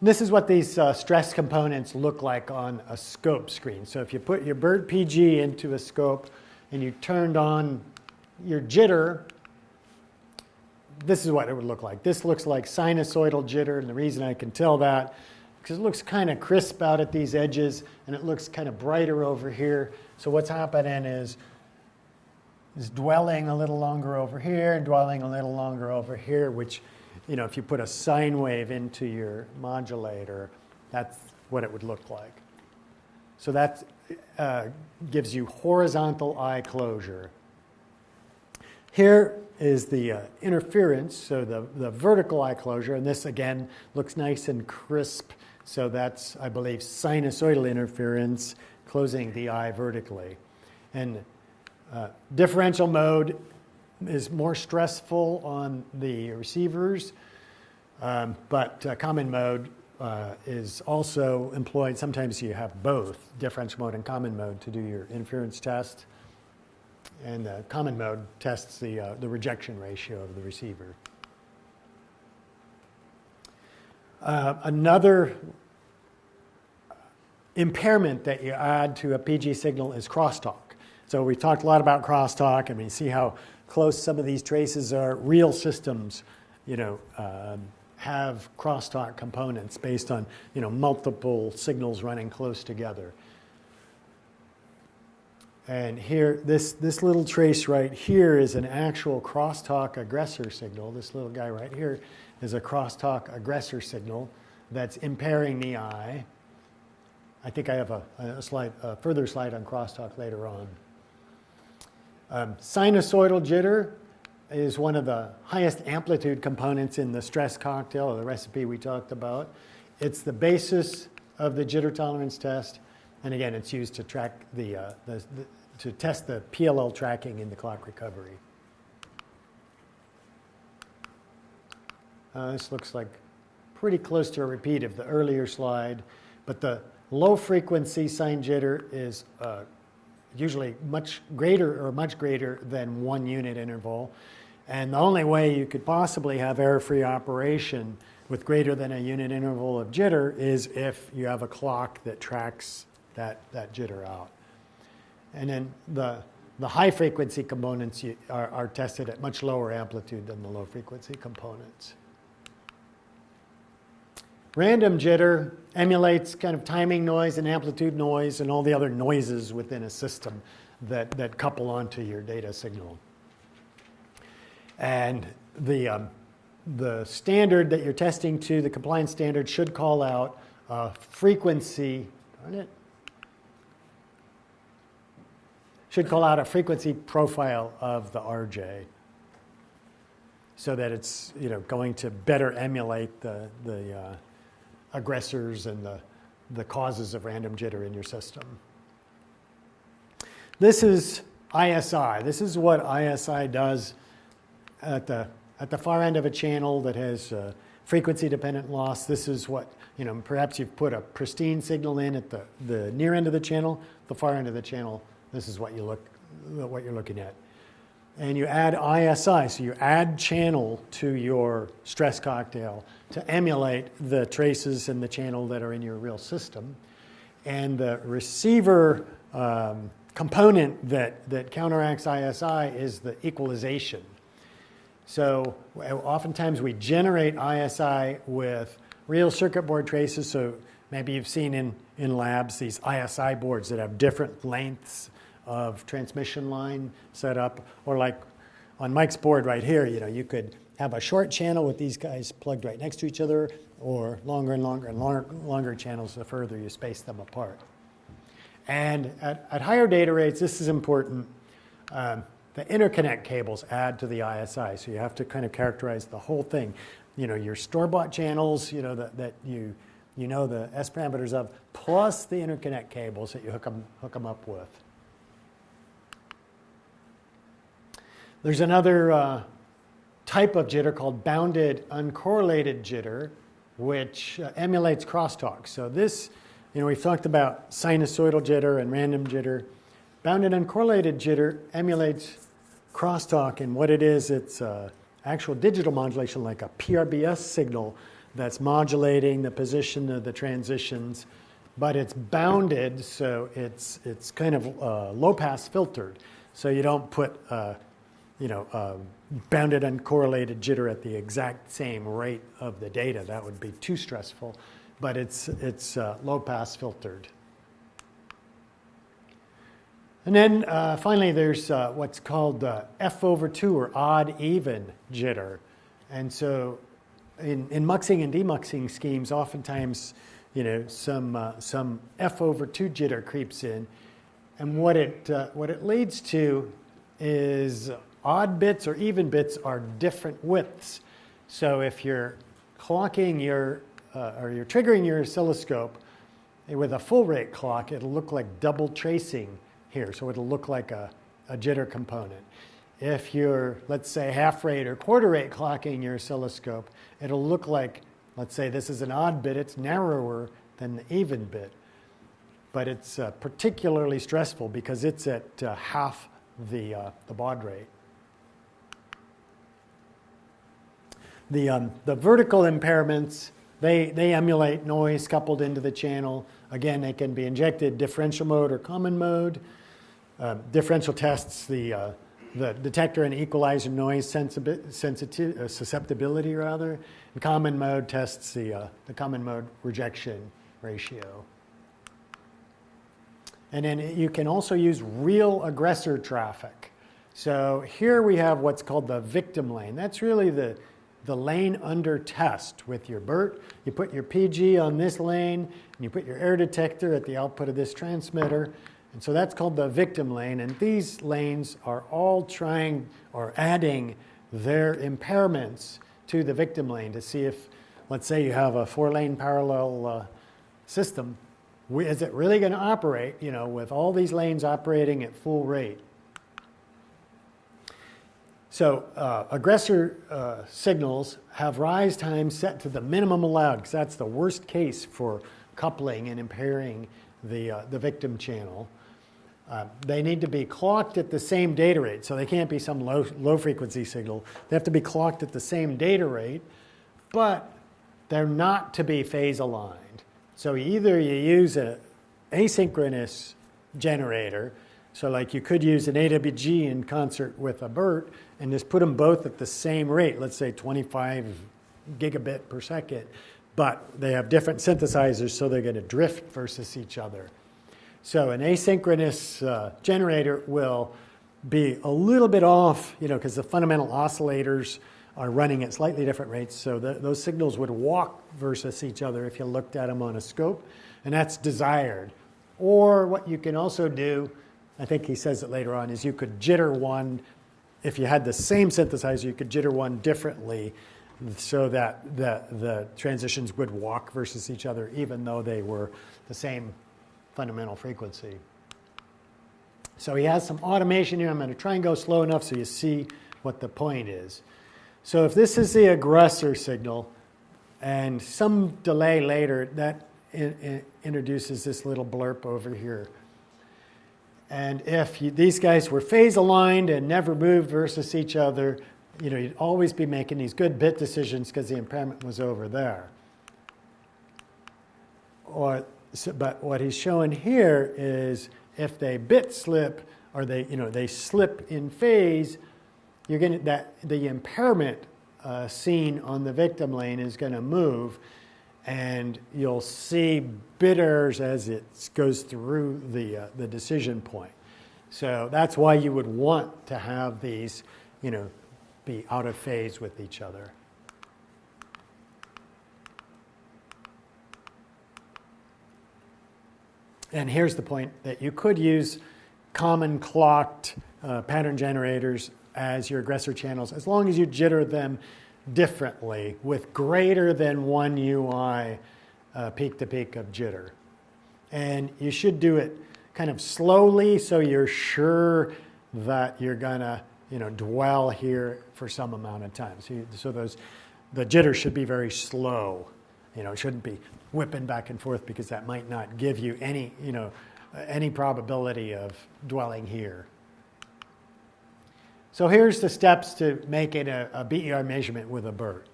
This is what these stress components look like on a scope screen. So if you put your BIRD PG into a scope and you turned on your jitter, this is what it would look like. This looks like sinusoidal jitter, and the reason I can tell that because it looks kind of crisp out at these edges and it looks kind of brighter over here. So what's happening is dwelling a little longer over here, dwelling a little longer over here, which, you know, if you put a sine wave into your modulator, that's what it would look like. So that gives you horizontal eye closure. Here is the interference, so the vertical eye closure, and this again looks nice and crisp. So that's, I believe, sinusoidal interference closing the eye vertically. And differential mode is more stressful on the receivers, but common mode is also employed. Sometimes you have both differential mode and common mode to do your interference test. And common mode tests the rejection ratio of the receiver. Another impairment that you add to a PG signal is crosstalk. So we talked a lot about crosstalk, and we see how close some of these traces are. Real systems, you know, have crosstalk components based on, you know, multiple signals running close together. And here, this little trace right here is an actual crosstalk aggressor signal. This little guy right here is a crosstalk aggressor signal that's impairing the eye. I think I have a further slide on crosstalk later on. Sinusoidal jitter is one of the highest amplitude components in the stress cocktail, or the recipe we talked about. It's the basis of the jitter tolerance test, and again, it's used to track to test the PLL tracking in the clock recovery. This looks like pretty close to a repeat of the earlier slide, but the low frequency sine jitter is usually much greater than 1 unit interval. And the only way you could possibly have error-free operation with greater than a unit interval of jitter is if you have a clock that tracks that jitter out. And then the high frequency components are tested at much lower amplitude than the low frequency components. Random jitter emulates kind of timing noise and amplitude noise and all the other noises within a system that couple onto your data signal. And the standard that you're testing to, the compliance standard, should call out frequency, darn it, should call out a frequency profile of the RJ so that it's, you know, going to better emulate the aggressors and the causes of random jitter in your system. This is ISI. This is what ISI does at the far end of a channel that has frequency-dependent loss. This is what, you know, perhaps you've put a pristine signal in at the near end of the channel, the far end of the channel. This is what you're looking at. And you add ISI, so you add channel to your stress cocktail to emulate the traces in the channel that are in your real system. And the receiver component that counteracts ISI is the equalization. So oftentimes we generate ISI with real circuit board traces. So maybe you've seen in labs these ISI boards that have different lengths of transmission line set up, or like on Mike's board right here, you know, you could have a short channel with these guys plugged right next to each other, or longer and longer and longer channels the further you space them apart. And at higher data rates, this is important. The interconnect cables add to the ISI, so you have to kind of characterize the whole thing. You know, your store-bought channels, you know, that you know the S parameters of, plus the interconnect cables that you hook them up with. There's another type of jitter called bounded uncorrelated jitter, which emulates crosstalk. So this, you know, we've talked about sinusoidal jitter and random jitter. Bounded uncorrelated jitter emulates crosstalk, and what it is, it's actual digital modulation, like a PRBS signal that's modulating the position of the transitions, but it's bounded, so it's kind of low-pass filtered. So you don't put bounded uncorrelated jitter at the exact same rate of the data. That would be too stressful, but it's low-pass filtered. And then finally, there's what's called F/2 or odd-even jitter. And so in muxing and demuxing schemes, oftentimes, some F/2 jitter creeps in. And what it leads to is odd bits or even bits are different widths. So if you're clocking or you're triggering your oscilloscope with a full rate clock, it'll look like double tracing here. So it'll look like a jitter component. If you're, let's say, half rate or quarter rate clocking your oscilloscope, it'll look like, let's say this is an odd bit, it's narrower than the even bit. But it's particularly stressful because it's at half the baud rate. The vertical impairments, they emulate noise coupled into the channel. Again, they can be injected differential mode or common mode. Differential tests the detector and equalizer noise susceptibility rather. And common mode tests the common mode rejection ratio. And then you can also use real aggressor traffic. So here we have what's called the victim lane. That's really the lane under test with your BERT. You put your PG on this lane, and you put your error detector at the output of this transmitter. And so that's called the victim lane. And these lanes are all trying or adding their impairments to the victim lane to see if, let's say you have a 4-lane parallel system, is it really going to operate, with all these lanes operating at full rate? So aggressor signals have rise times set to the minimum allowed, because that's the worst case for coupling and impairing the victim channel. They need to be clocked at the same data rate, so they can't be some low frequency signal. They have to be clocked at the same data rate, but they're not to be phase aligned. So either you use an asynchronous generator, so like you could use an AWG in concert with a BERT and just put them both at the same rate, let's say 25 gigabit per second, but they have different synthesizers, so they're going to drift versus each other. So an asynchronous generator will be a little bit off, because the fundamental oscillators are running at slightly different rates, so those signals would walk versus each other if you looked at them on a scope, and that's desired. Or what you can also do, I think he says it later on, is you could jitter one, if you had the same synthesizer, you could jitter one differently so that the transitions would walk versus each other even though they were the same fundamental frequency. So he has some automation here. I'm going to try and go slow enough so you see what the point is. So if this is the aggressor signal and some delay later, that introduces this little blurb over here. And if these guys were phase aligned and never moved versus each other, you'd always be making these good bit decisions because the impairment was over there. But what he's showing here is if they bit slip or they slip in phase, the impairment seen on the victim lane is going to move, and you'll see bit errors as it goes through the decision point. So that's why you would want to have these, be out of phase with each other. And here's the point, that you could use common clocked pattern generators as your aggressor channels, as long as you jitter them differently with greater than 1 UI peak-to-peak of jitter. And you should do it kind of slowly so you're sure that you're going to dwell here for some amount of time. So the jitter should be very slow. It shouldn't be whipping back and forth because that might not give you any probability of dwelling here. So here's the steps to making a BER measurement with a BERT.